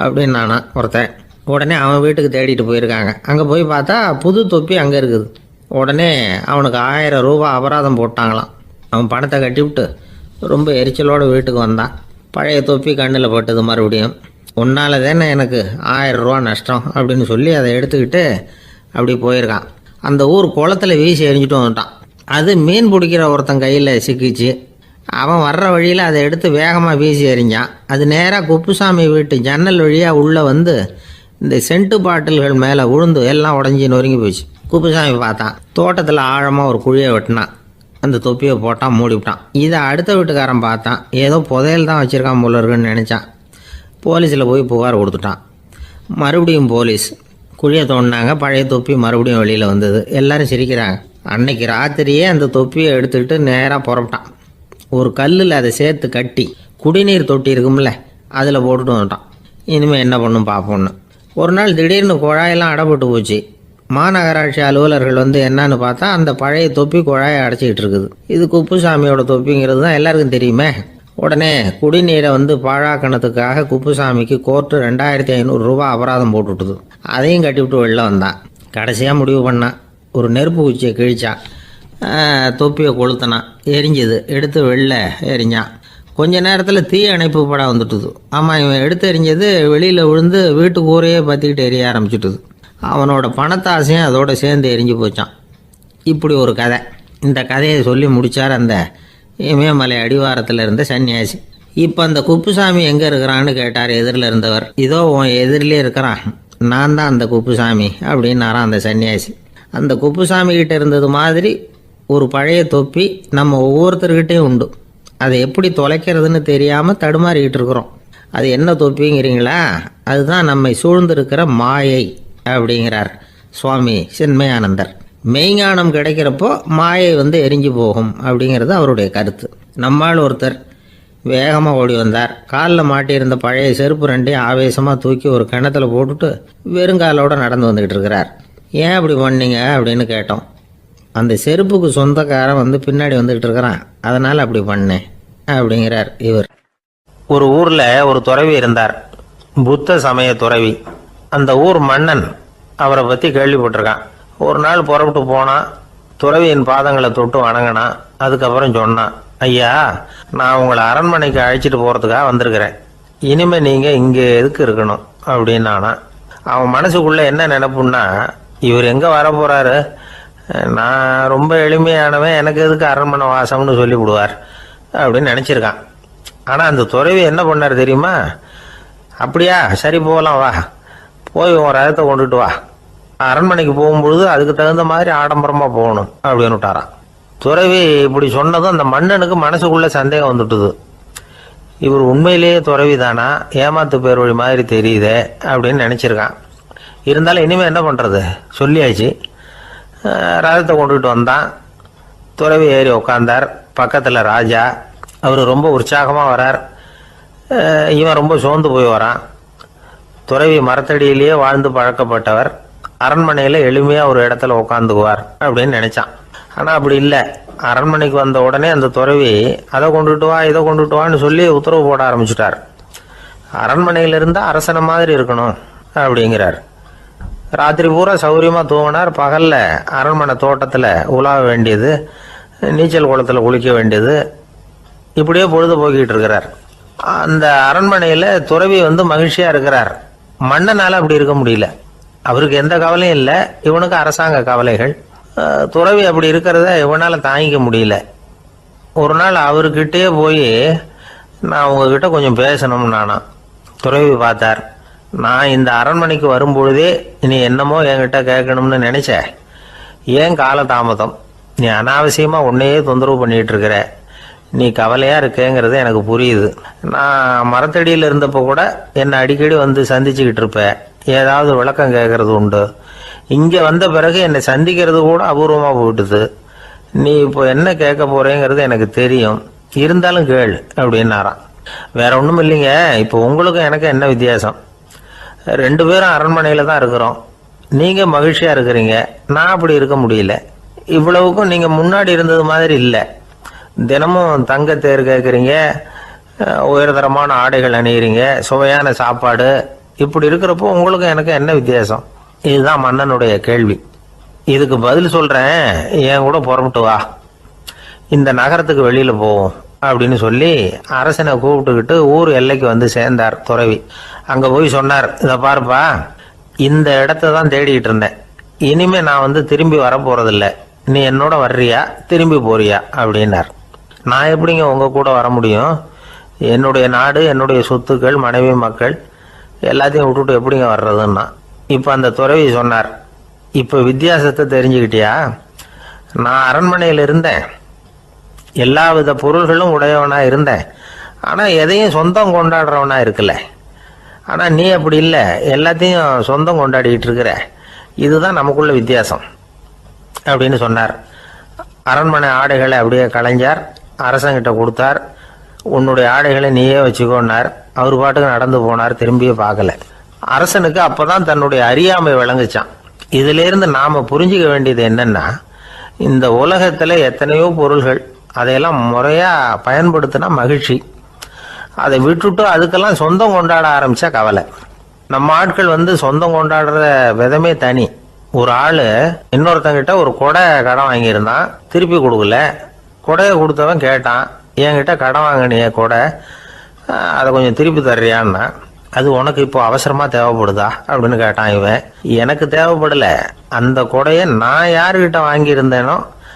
அப்படின்னு நானா ஒருத்தன். உடனே அவன் வீட்டுக்கு தேடிட்டு போயிருக்காங்க. அங்கே போய் பார்த்தா புது தொப்பி அங்கே இருக்குது. உடனே அவனுக்கு 1000 ரூபா அபராதம் போட்டாங்களாம். அவன் பணத்தை கட்டிவிட்டு ரொம்ப எரிச்சலோடு வீட்டுக்கு வந்தான். பழைய தொப்பி கண்ணில் பட்டது. மறுபடியும், உன்னால் தானே எனக்கு 1000 ரூபா நஷ்டம் அப்படின்னு சொல்லி அதை எடுத்துக்கிட்டு அப்படி போயிருக்கான். அந்த ஊர் குளத்தில் வீசி எரிஞ்சிட்டு வந்துட்டான். அது மீன் பிடிக்கிற ஒருத்தன் கையில் சிக்கிச்சு. அவன் வர்ற வழியில் அதை எடுத்து வேகமாக வீசி எறிஞ்சான். அது நேராக குப்புசாமி வீட்டு ஜன்னல் வழியாக உள்ளே இந்த சென்ட்டு பாட்டில்கள் மேலே விழுந்து எல்லாம் உடஞ்சி நொறுங்கி போச்சு. குப்புசாமி பார்த்தான். தோட்டத்தில் ஆழமாக ஒரு குழியை வெட்டினான். அந்த தொப்பியை போட்டான், மூடிவிட்டான். இதை அடுத்த வீட்டுக்காரன் பார்த்தான். ஏதோ புதையல் தான் வச்சுருக்கான் போல இருக்குன்னு நினச்சான். போலீஸில் போய் புகார் கொடுத்துட்டான். மறுபடியும் போலீஸ் குழியை தோண்டினாங்க. பழைய தொப்பி மறுபடியும் வெளியில் வந்தது. எல்லோரும் சிரிக்கிறாங்க. அன்னைக்கு ராத்திரியே அந்த தொப்பியை எடுத்துக்கிட்டு நேராக புறப்பட்டான். ஒரு கல்லில் அதை சேர்த்து கட்டி குடிநீர் தொட்டி இருக்கும்ல, அதில் போட்டுட்டு வந்துட்டான். இனிமேல் என்ன பண்ணும் பார்ப்போன்னு. ஒரு நாள் திடீர்னு குழாயெல்லாம் அடைப்பட்டு போச்சு. மாநகராட்சி அலுவலர்கள் என்னன்னு பார்த்தா அந்த பழைய தொப்பி குழாயை அடைச்சிக்கிட்டு இருக்குது. இது குப்புசாமியோட தொப்பிங்கிறது தான் எல்லாருக்கும் தெரியுமே. உடனே குடிநீரை பாழாக்கணத்துக்காக குப்புசாமிக்கு கோர்ட்டு 2500 ரூபா அபராதம் போட்டுவிட்டுது. அதையும் கட்டிவிட்டு வெளில வந்தான். கடைசியாக முடிவு பண்ணான். ஒரு நெருப்பு குச்சியை கிழிச்சான். தொப்பியை கொளுத்தினான். எரிஞ்சுது. எடுத்து வெளில எரிஞ்சான். கொஞ்ச நேரத்தில் தீ அணைப்பு படம் வந்துட்டுது. ஆமாம், இவன் எடுத்து எரிஞ்சது வெளியில் விழுந்து வீட்டு கூரையே பற்றிக்கிட்டு எரிய ஆரம்பிச்சுட்டுது. அவனோட பணத்தாசையும் அதோடு சேர்ந்து எரிஞ்சு போச்சான். இப்படி ஒரு கதை. இந்த கதையை சொல்லி முடித்தார் அந்த இமயமலை அடிவாரத்தில் இருந்த சன்னியாசி. இப்போ அந்த குப்புசாமி எங்கே இருக்கிறான்னு கேட்டார் எதிரில் இருந்தவர். இதோ உன் எதிரிலே இருக்கிறான், நான் தான் அந்த குப்புசாமி அப்படின்னாரான் அந்த சன்னியாசி. அந்த குப்புசாமி கிட்ட இருந்தது மாதிரி ஒரு பழைய தொப்பி நம்ம ஒவ்வொருத்தர்கிட்டையும் உண்டு. அதை எப்படி தொலைக்கிறதுன்னு தெரியாமல் தடுமாறிக்கிட்டு இருக்கிறோம். அது என்ன தொப்பிங்கிறீங்களா? அதுதான் நம்மை சூழ்ந்திருக்கிற மாயை அப்படிங்கிறார் சுவாமி சின்மயானந்தர். மெய்ஞானம் கிடைக்கிறப்போ மாயை எரிஞ்சு போகும் அப்படிங்கிறது அவருடைய கருத்து. நம்மால் ஒருத்தர் வேகமாக ஓடி வந்தார். காலில் மாட்டியிருந்த பழைய செருப்பு ரெண்டையும் ஆவேசமாக தூக்கி ஒரு கிணத்துல போட்டுட்டு வெறுங்காலோடு நடந்து வந்துக்கிட்டு இருக்கிறார். ஏன் அப்படி பண்ணீங்க அப்படின்னு கேட்டோம். அந்த செருப்புக்கு சொந்தக்காரன் பின்னாடி வந்துக்கிட்டு இருக்கிறான், அதனால் அப்படி பண்ணேன் அப்படிங்கிறார் இவர். ஒரு ஊரில் ஒரு துறவி இருந்தார், புத்த சமய துறவி. அந்த ஊர் மன்னன் அவரை பற்றி கேள்விப்பட்டிருக்கான். ஒரு நாள் புறப்பட்டு போனான், துறவியின் பாதங்களை தொட்டு வணங்கினான். அதுக்கப்புறம் சொன்னான், ஐயா, நான் உங்களை அரண்மனைக்கு அழைச்சிட்டு போகிறதுக்காக வந்திருக்கிறேன். இனிமேல் நீங்கள் இங்கே எதுக்கு இருக்கணும் அப்படின்னானா. அவன் மனசுக்குள்ளே என்ன நினைப்புன்னா, இவர் எங்கே வர போகிறாரு, நான் ரொம்ப எளிமையானவன், எனக்கு எதுக்கு அரண்மனை வாசம்னு சொல்லிவிடுவார் அப்படின்னு நினச்சிருக்கான். ஆனால் அந்த துறவி என்ன பண்ணார் தெரியுமா? அப்படியா, சரி போகலாம், வா, போய் உன் ரதத்தை கொண்டுட்டு வா, அரண்மனைக்கு போகும்பொழுது அதுக்கு தகுந்த மாதிரி ஆடம்பரமாக போகணும் அப்படின்னு விட்டாரான். துறவி இப்படி சொன்னதும் அந்த மன்னனுக்கு மனசுக்குள்ளே சந்தேகம் வந்துட்டுது. இவர் உண்மையிலேயே துறவி தானா, ஏமாத்து பேர் வழி மாதிரி தெரியுதே அப்படின்னு நினச்சிருக்கான். இருந்தாலும் இனிமேல் என்ன பண்ணுறது, சொல்லியாச்சு. ரதத்தை கொண்டுகிட்டு வந்தான். துறவி ஏறி உட்காந்தார். பக்கத்தில் ராஜா. அவர் ரொம்ப உற்சாகமாக வரார், இவன் ரொம்ப சோர்ந்து போய் வரான். துறவி மரத்தடியிலேயே வாழ்ந்து பழக்கப்பட்டவர், அரண்மனையில் எளிமையாக ஒரு இடத்துல உட்காந்துக்குவார் அப்படின்னு நினச்சான். ஆனால் அப்படி இல்லை. அரண்மனைக்கு வந்த உடனே அந்த துறவி அதை கொண்டுட்டு வா, இதை கொண்டுட்டு வான்னு சொல்லி உத்தரவு போட ஆரம்பிச்சுட்டார். அரண்மனையில் இருந்தால் அரசனை மாதிரி இருக்கணும் அப்படிங்கிறார். ராத்திரி பூரா சௌரியமாக தூங்கினார். பகலில் அரண்மனை தோட்டத்தில் உலாவ வேண்டியது, நீச்சல் குளத்தில் குளிக்க வேண்டியது, இப்படியே பொழுது போக்கிட்டு இருக்கிறார். அந்த அரண்மனையில் துறவி மகிழ்ச்சியாக இருக்கிறார். மன்னனால் அப்படி இருக்க முடியல. அவருக்கு எந்த கவலையும் இல்லை, இவனுக்கு அரசாங்க கவலைகள். துறவி அப்படி இருக்கிறத இவனால் தாங்கிக்க முடியல. ஒரு நாள் அவர்கிட்டே போய், நான் உங்ககிட்ட கொஞ்சம் பேசணும் நானா. துறவி பார்த்தார். நான் இந்த அரண்மனைக்கு வரும்பொழுதே நீ என்னமோ என்கிட்ட கேட்கணும்னு நினைச்ச, ஏன் காலதாமதம்? நீ அனாவசியமாக உன்னையே தொந்தரவு பண்ணிகிட்டு இருக்கிற, நீ கவலையாக இருக்கேங்கிறது எனக்கு புரியுது. நான் மரத்தடியில் இருந்தப்போ கூட என்னை அடிக்கடி சந்திச்சுக்கிட்டு இருப்பேன், ஏதாவது விளக்கம் கேட்கறது உண்டு. இங்கே வந்த பிறகு என்னை சந்திக்கிறது கூட அபூர்வமாக போயிட்டுது. நீ இப்போ என்ன கேட்க போறேங்கிறது எனக்கு தெரியும், இருந்தாலும் கேள் அப்படின்னாராம். வேற ஒன்றும் இல்லைங்க, இப்போ உங்களுக்கும் எனக்கு என்ன வித்தியாசம்? 2 பேரும் அரண்மனையில் தான் இருக்கிறோம். நீங்கள் மகிழ்ச்சியாக இருக்கிறீங்க, நான் அப்படி இருக்க முடியல. இவ்வளவுக்கும் நீங்கள் முன்னாடி இருந்தது மாதிரி இல்லை. தினமும் தங்க தேர் கேட்குறீங்க, உயர்தரமான ஆடைகள் அணிகிறீங்க, சுவையான சாப்பாடு. இப்படி இருக்கிறப்போ உங்களுக்கும் எனக்கு என்ன வித்தியாசம்? இதுதான் மன்னனுடைய கேள்வி. இதுக்கு பதில் சொல்கிறேன், என் கூட புறப்பட்டு வா, இந்த நகரத்துக்கு வெளியில் போவோம் அப்படின்னு சொல்லி அரசனை கூப்பிட்டுக்கிட்டு ஊர் எல்லைக்கு சேர்ந்தார் துறவி. அங்கே போய் சொன்னார், இதை பாருப்பா, இந்த இடத்த தான் தேடிக்கிட்டு இருந்தேன். இனிமே நான் திரும்பி வரப்போறதில்ல. நீ என்னோட வர்றியா, திரும்பி போறியா அப்படின்னார். நான் எப்படிங்க உங்கள் கூட வர முடியும்? என்னுடைய நாடு, என்னுடைய சொத்துக்கள், மனைவி, மக்கள் எல்லாத்தையும் விட்டுட்டு எப்படிங்க வர்றதுன்னா. இப்போ அந்த துறவி சொன்னார், இப்போ வித்தியாசத்தை தெரிஞ்சுக்கிட்டியா? நான் அரண்மனையில் இருந்தேன், எல்லா வித பொருள்களும் உடையவனா இருந்தேன், ஆனால் எதையும் சொந்தம் கொண்டாடுறவனா இருக்கல. ஆனால் நீ அப்படி இல்லை, எல்லாத்தையும் சொந்தம் கொண்டாடிக்கிட்டு இருக்கிற. இதுதான் நமக்குள்ள வித்தியாசம் அப்படின்னு சொன்னார். அரண்மனை ஆடைகளை அப்படியே கலைஞ்சார், அரசங்கிட்ட கொடுத்தார். உன்னுடைய ஆடைகளை நீயே வச்சுக்கோன்னார். அவர் பாட்டுக்கு நடந்து போனார், திரும்பியே பார்க்கல. அரசனுக்கு அப்பதான் தன்னுடைய அறியாமை விளங்குச்சான். இதிலிருந்து நாம புரிஞ்சுக்க வேண்டியது என்னன்னா, இந்த உலகத்துல எத்தனையோ பொருள்கள், அதையெல்லாம் முறையா பயன்படுத்தினா மகிழ்ச்சி. அதை விட்டுட்டு அதுக்கெல்லாம் சொந்தம் கொண்டாட ஆரம்பிச்சா கவலை. நம்ம ஆட்கள் சொந்தம் கொண்டாடுற விதமே தனி. ஒரு ஆளு இன்னொருத்தங்கிட்ட ஒரு கொடை கடன் வாங்கியிருந்தான், திருப்பி கொடுக்கல. கொடையை கொடுத்தவன் கேட்டான், என்கிட்ட கடன் வாங்கினிய கொடை, அதை கொஞ்சம் திருப்பி தர்றியான்னா. அது உனக்கு இப்போ அவசரமா தேவைப்படுதா அப்படின்னு கேட்டான் இவன். எனக்கு தேவைப்படல, அந்த கொடையை நான் யாருக்கிட்ட வாங்கியிருந்தேனோ